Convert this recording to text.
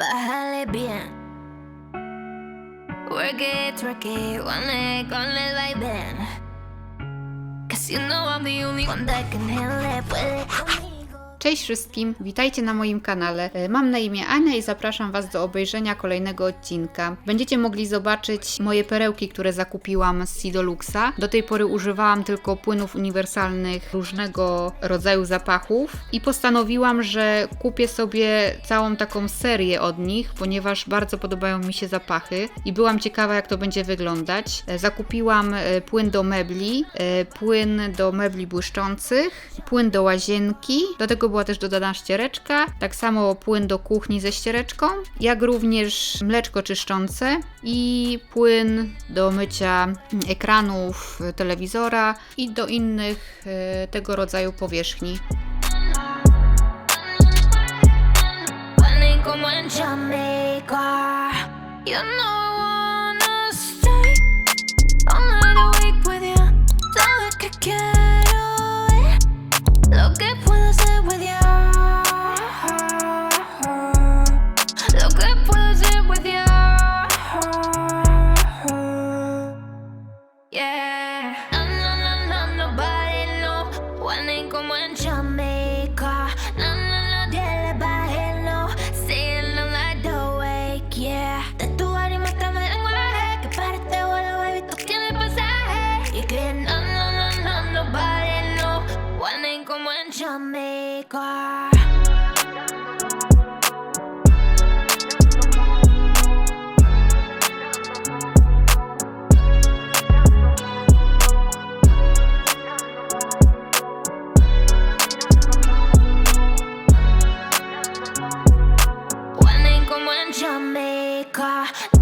bájale bien. Work it, one leg vaivén. 'Cause you know I'm the only one that can handle it. Puede conmigo. Cześć wszystkim, witajcie na moim kanale. Mam na imię Ania i zapraszam Was do obejrzenia kolejnego odcinka. Będziecie mogli zobaczyć moje perełki, które zakupiłam z Sidoluxa. Do tej pory używałam tylko płynów uniwersalnych różnego rodzaju zapachów i postanowiłam, że kupię sobie całą taką serię od nich, ponieważ bardzo podobają mi się zapachy i byłam ciekawa, jak to będzie wyglądać. Zakupiłam płyn do mebli błyszczących, płyn do łazienki, do tego była też dodana ściereczka, tak samo płyn do kuchni ze ściereczką, jak również mleczko czyszczące i płyn do mycia ekranów telewizora i do innych tego rodzaju powierzchni. Lo que puedo hacer with you, lo que puedo hacer with you, yeah. No, nobody no, one como en Jamaica. No, nadie le baje, no, saying no like the wake, yeah. De tu body muéstrame el lenguaje, que para este vuelo, baby, tú tienes pasaje. Y que no, nobody no, one como en Jamaica. One como en Jamaica.